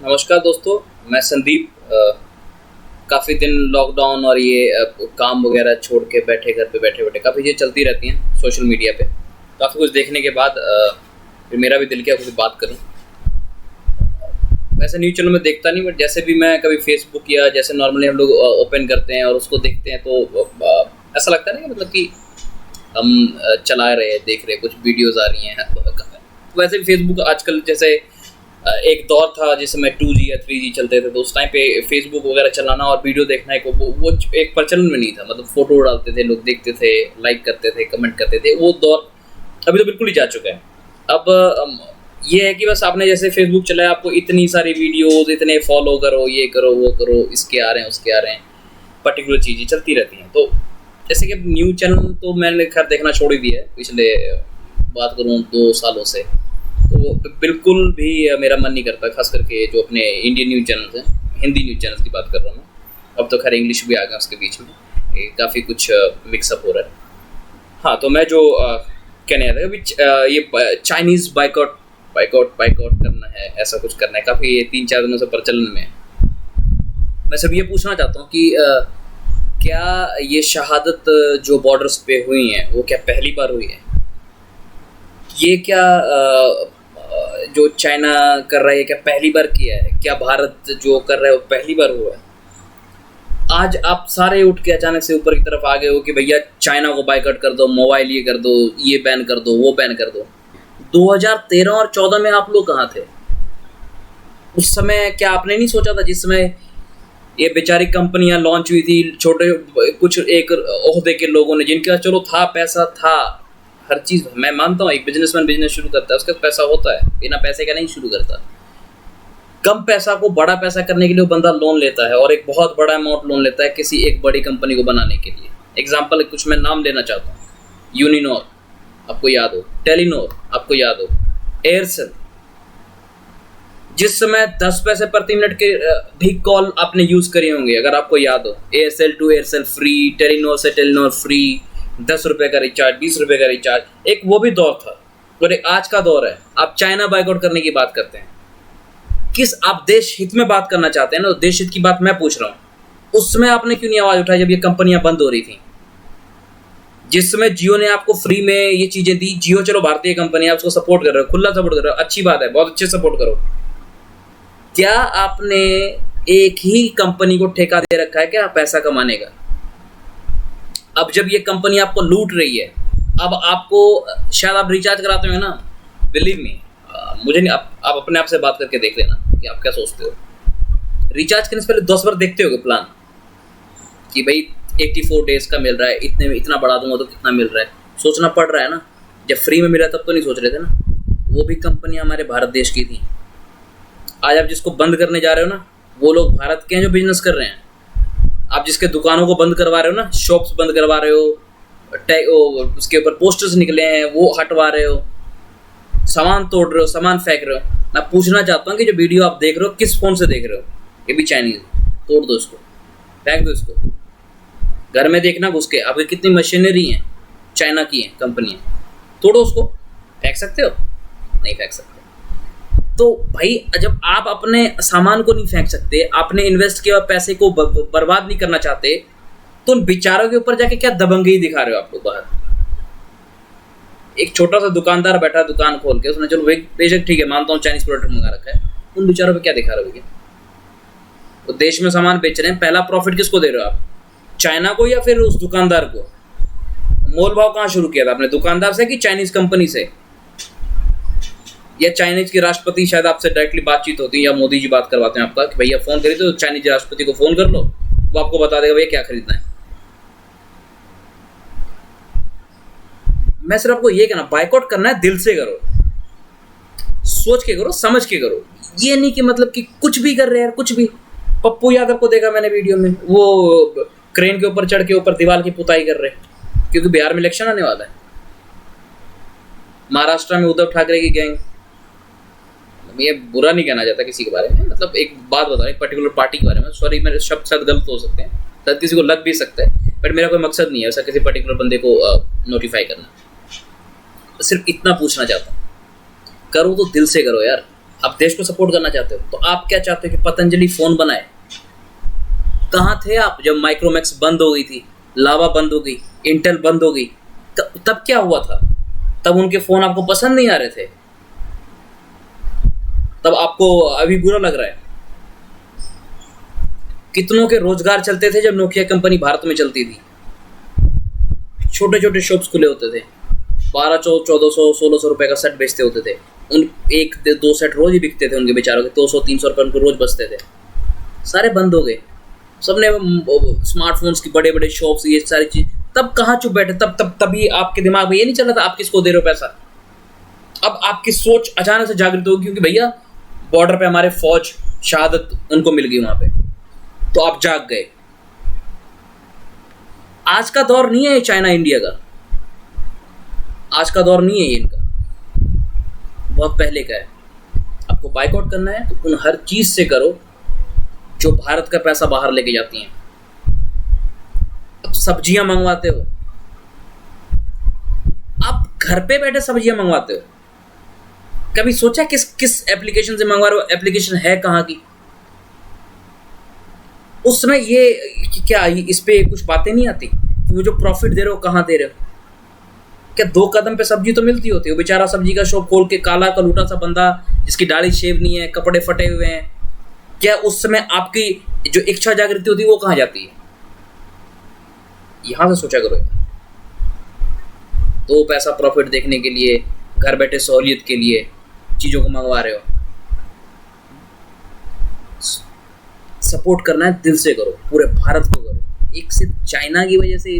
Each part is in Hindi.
नमस्कार दोस्तों, मैं संदीप। काफ़ी दिन लॉकडाउन और ये काम वगैरह छोड़ के बैठे घर पे बैठे-बैठे काफ़ी चीज़ें चलती रहती हैं सोशल मीडिया पे। काफ़ी कुछ देखने के बाद फिर मेरा भी दिल किया कुछ बात करूँ। वैसे न्यूज़ चैनल में देखता नहीं, बट जैसे भी मैं कभी फेसबुक या जैसे नॉर्मली हम लोग ओपन करते हैं और उसको देखते हैं तो ऐसा लगता है ना कि मतलब कि हम चला रहे हैं, देख रहे हैं, कुछ वीडियोज़ आ रही हैं। वैसे भी फेसबुक आजकल जैसे एक दौर था जिस समय 2G या 3G चलते थे, तो उस टाइम पे फेसबुक वगैरह चलाना और वीडियो देखना वो एक प्रचलन में नहीं था। मतलब फ़ोटो डालते थे, लोग देखते थे, लाइक करते थे, कमेंट करते थे। वो दौर अभी तो बिल्कुल ही जा चुका है। अब ये है कि बस आपने जैसे फेसबुक चलाया, आपको इतनी सारी वीडियोज़, इतने फॉलो करो, ये करो, वो करो, इसके आ रहे हैं, उसके आ रहे हैं, पर्टिकुलर चीज़ें चलती रहती हैं। तो जैसे कि अब न्यूज़ चैनल तो मैंने खैर देखना छोड़ ही दिया है पिछले बात करूँ 2 सालों से। तो बिल्कुल भी मेरा मन नहीं करता, खास करके जो अपने इंडियन न्यूज़ चैनल्स हैं, हिंदी न्यूज़ चैनल्स की बात कर रहा हूँ मैं। अब तो खैर इंग्लिश भी आ गया उसके बीच में, काफ़ी कुछ मिक्सअप हो रहा है। हाँ, तो मैं जो कहने आया था अभी ये चाइनीज़ बाइकआउट करना है, ऐसा कुछ करना है, काफ़ी ये 3-4 दिनों से प्रचलन में है। मैं सिर्फ ये पूछना चाहता हूँ कि क्या ये शहादत जो बॉर्डर्स पे हुई हैं वो क्या पहली बार हुई है? ये क्या जो चाइना कर रहा है क्या पहली बार किया है? क्या भारत जो कर रहा है वो पहली बार हुआ है? आज आप सारे उठ के अचानक से ऊपर की तरफ आ गए हो कि भैया चाइना को बाइकआउट कर दो, मोबाइल ये कर दो, ये बैन कर दो, वो बैन कर दो। 2013 और 14 में आप लोग कहाँ थे? उस समय क्या आपने नहीं सोचा था, जिस समय ये बेचारी कंपनियां लॉन्च हुई थी, छोटे कुछ एक ओहदे के लोगों ने, जिनका चलो था, पैसा था, हर चीज़ मैं मानता हूँ, एक बिजनेसमैन बिजनेस शुरू करता है, उसके पास पैसा होता है, बिना पैसे का नहीं शुरू करता। कम पैसा को बड़ा पैसा करने के लिए वो बंदा लोन लेता है और एक बहुत बड़ा अमाउंट लोन लेता है किसी एक बड़ी कंपनी को बनाने के लिए। एग्जाम्पल कुछ मैं नाम लेना चाहता हूँ, यूनिनोर आपको याद हो, टेलीनोर आपको याद हो, एयरसेल। जिस समय 10 पैसे प्रति मिनट के भी कॉल आपने यूज़ करी होंगे, अगर आपको याद हो, Aircel to Aircel free, Telenor से टेलीनोर फ्री, 10 रुपये का रिचार्ज, 20 रुपये का रिचार्ज, एक वो भी दौर था। और एक आज का दौर है, आप चाइना बाइकआउट करने की बात करते हैं। किस आप देश हित में बात करना चाहते हैं ना, देश हित की बात मैं पूछ रहा हूँ। उस समय आपने क्यों नहीं आवाज़ उठाई जब ये कंपनियां बंद हो रही थी? जिस समय जियो ने आपको फ्री में ये चीज़ें दी, जियो चलो भारतीय कंपनी है, आप उसको सपोर्ट कर रहे हो, खुला सपोर्ट कर रहे हो, अच्छी बात है, बहुत अच्छे सपोर्ट करो। क्या आपने एक ही कंपनी को ठेका दे रखा है क्या पैसा कमाने का? अब जब ये कंपनी आपको लूट रही है, अब आपको शायद आप रिचार्ज कराते हो ना, बिलीव मी, मुझे नहीं, आप अपने आप से बात करके देख लेना कि आप क्या सोचते हो। रिचार्ज करने से पहले 10 बार देखते हो प्लान कि भाई 84 डेज का मिल रहा है, इतने में इतना बढ़ा दूंगा तो कितना मिल रहा है, सोचना पड़ रहा है ना। जब फ्री में मिला तब तो नहीं सोच रहे थे ना। वो भी कंपनी हमारे भारत देश की थी। आज आप जिसको बंद करने जा रहे हो ना, वो लोग भारत के हैं जो बिजनेस कर रहे हैं। आप जिसके दुकानों को बंद करवा रहे हो ना, शॉप्स बंद करवा रहे हो, उसके ऊपर पोस्टर्स निकले हैं वो हटवा रहे हो, सामान तोड़ रहे हो, सामान फेंक रहे हो। मैं पूछना चाहता हूँ कि जो वीडियो आप देख रहे हो किस फ़ोन से देख रहे हो? ये भी चाइनीज़, तोड़ दो इसको, फेंक दो इसको। घर में देखना घुस के, आपकी कितनी मशीनरी हैं चाइना की हैं कंपनियाँ, तोड़ो उसको। फेंक सकते हो? नहीं फेंक सकते। तो भाई जब आप अपने सामान को नहीं फेंक सकते, आपने इन्वेस्ट किया पैसे को बर्बाद नहीं करना चाहते, तो उन बेचारों के ऊपर जाके क्या दबंगई दिखा रहे हो आप लोग बाहर? एक छोटा सा दुकानदार बैठा दुकान खोल के, उसने चलो बेशक ठीक है, मानता हूँ चाइनीज प्रोडक्ट मंगा रखा है, उन बेचारों पे क्या दिखा रहे हो भैया? वो देश में सामान बेच रहे हैं, पहला प्रॉफिट किसको दे रहे हो आप? चाइना को या फिर उस दुकानदार को? मोल भाव कहाँ शुरू किया था आपने, दुकानदार से कि चाइनीज कंपनी से? या चाइनीज के राष्ट्रपति शायद आपसे डायरेक्टली बातचीत होती है, या मोदी जी बात करवाते हैं आपका कि भैया फ़ोन खरीदो तो चाइनीज राष्ट्रपति को फ़ोन कर लो, वो आपको बता देगा भैया क्या खरीदना है। मैं सिर्फ आपको ये कहना, बाइकआउट करना है दिल से करो, सोच के करो, समझ के करो। ये नहीं कि मतलब कि कुछ भी कर रहे हैं, कुछ भी। पप्पू यादव को देखा मैंने वीडियो में, वो क्रेन के ऊपर चढ़ के ऊपर दीवार की पुताई कर रहे हैं, क्योंकि बिहार में इलेक्शन आने वाला है। महाराष्ट्र में उद्धव ठाकरे की गैंग, ये बुरा नहीं कहना चाहता किसी के बारे में, मतलब एक बात बता रहा हूँ, एक पर्टिकुलर पार्टी के बारे में। सॉरी, मेरे शब्द शायद गलत हो सकते हैं, शायद किसी को लग भी सकता है, बट मेरा कोई मकसद नहीं है ऐसा किसी पर्टिकुलर बंदे को नोटिफाई करना। सिर्फ इतना पूछना चाहता हूँ, करो तो दिल से करो यार। आप देश को सपोर्ट करना चाहते हो, तो आप क्या चाहते हो कि पतंजलि फ़ोन बनाए? कहाँ थे आप जब माइक्रोमैक्स बंद हो गई थी, लावा बंद हो गई, इंटेल बंद हो गई? तब क्या हुआ था? तब उनके फ़ोन आपको पसंद नहीं आ रहे थे, तब आपको अभी बुरा लग रहा है। कितनों के रोजगार चलते थे जब नोकिया कंपनी भारत में चलती थी। छोटे छोटे शॉप्स खुले होते थे, 1200, 1400, 1600 रुपए का सेट बेचते होते थे। उन एक दो सेट रोज ही बिकते थे उनके बेचारों के, 200-300 रुपए उनको रोज बचते थे। सारे बंद हो गए, सबने स्मार्टफोन्स की बड़े बड़े शॉप्स, ये सारी चीज। तब कहाँ चुप बैठे? तभी आपके दिमाग में ये नहीं चल रहा था आप किसको दे रहे हो पैसा। अब आपकी सोच अचानक से जागृत होगी, क्योंकि भैया बॉर्डर पे हमारे फौज शहादत उनको मिल गई वहां पे, तो आप जाग गए। आज का दौर नहीं है ये चाइना इंडिया का, आज का दौर नहीं है ये इनका, बहुत पहले का है। आपको बाइकआउट करना है तो उन हर चीज से करो जो भारत का पैसा बाहर लेके जाती हैं। अब सब्जियां मंगवाते हो, आप घर पे बैठे सब्जियां मंगवाते हो, कभी सोचा किस एप्लीकेशन से मंगवा रहे हो? एप्लीकेशन है कहाँ की? उस समय ये क्या इस पे कुछ बातें नहीं आती कि वो जो प्रॉफिट दे रहे हो कहाँ दे रहे हो? क्या 2 कदम पे सब्जी तो मिलती होती है? वो बेचारा सब्जी का शॉप खोल के काला कलूटा सा बंदा जिसकी दाढ़ी शेव नहीं है, कपड़े फटे हुए हैं, क्या उस समय आपकी जो इच्छा जागृति होती है वो कहाँ जाती है? यहां से सोचा करो। तो पैसा प्रॉफिट देखने के लिए, घर बैठे सहूलियत के लिए चीजों को मंगवा रहे हो। सपोर्ट करना है दिल से करो, पूरे भारत को करो। एक सिर्फ चाइना की वजह से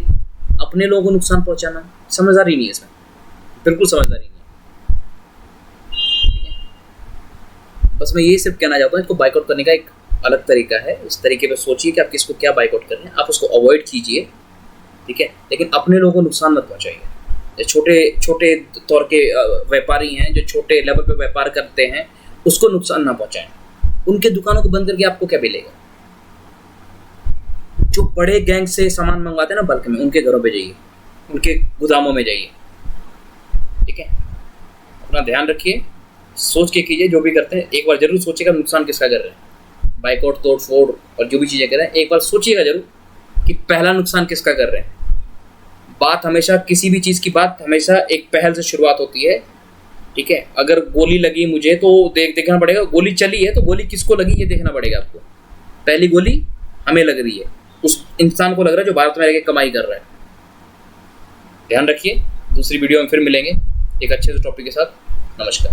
अपने लोगों को नुकसान पहुंचाना समझदारी नहीं है, इसमें बिल्कुल समझदारी नहीं है। ठीक है, बस मैं ये सिर्फ कहना चाहता हूँ, इसको बाइकआउट करने का एक अलग तरीका है। इस तरीके पे सोचिए कि आप किसको क्या बाइकआउट कर रहे हैं, आप उसको अवॉइड कीजिए, ठीक है, लेकिन अपने लोगों को नुकसान मत पहुंचाइए। छोटे छोटे तौर के व्यापारी हैं जो छोटे लेवल पे व्यापार करते हैं, उसको नुकसान ना पहुंचाएं। उनके दुकानों को बंद करके आपको क्या मिलेगा? जो बड़े गैंग से सामान मंगवाते हैं ना बल्क में, उनके घरों पे जाइए, उनके गोदामों में जाइए, ठीक है। अपना ध्यान रखिए, सोच के कीजिए जो भी करते हैं। एक बार जरूर सोचिएगा नुकसान किसका कर रहे हैं। बाइकआउट, तोड़ फोड़ और जो भी चीज़ें कर रहे हैं, एक बार सोचिएगा जरूर कि पहला नुकसान किसका कर रहे हैं। बात हमेशा, किसी भी चीज़ की बात हमेशा एक पहल से शुरुआत होती है, ठीक है। अगर गोली लगी मुझे तो देखना पड़ेगा, गोली चली है तो गोली किसको लगी ये देखना पड़ेगा आपको। पहली गोली हमें लग रही है, उस इंसान को लग रहा है जो भारत में रह के कमाई कर रहा है। ध्यान रखिए, दूसरी वीडियो में फिर मिलेंगे एक अच्छे से टॉपिक के साथ। नमस्कार।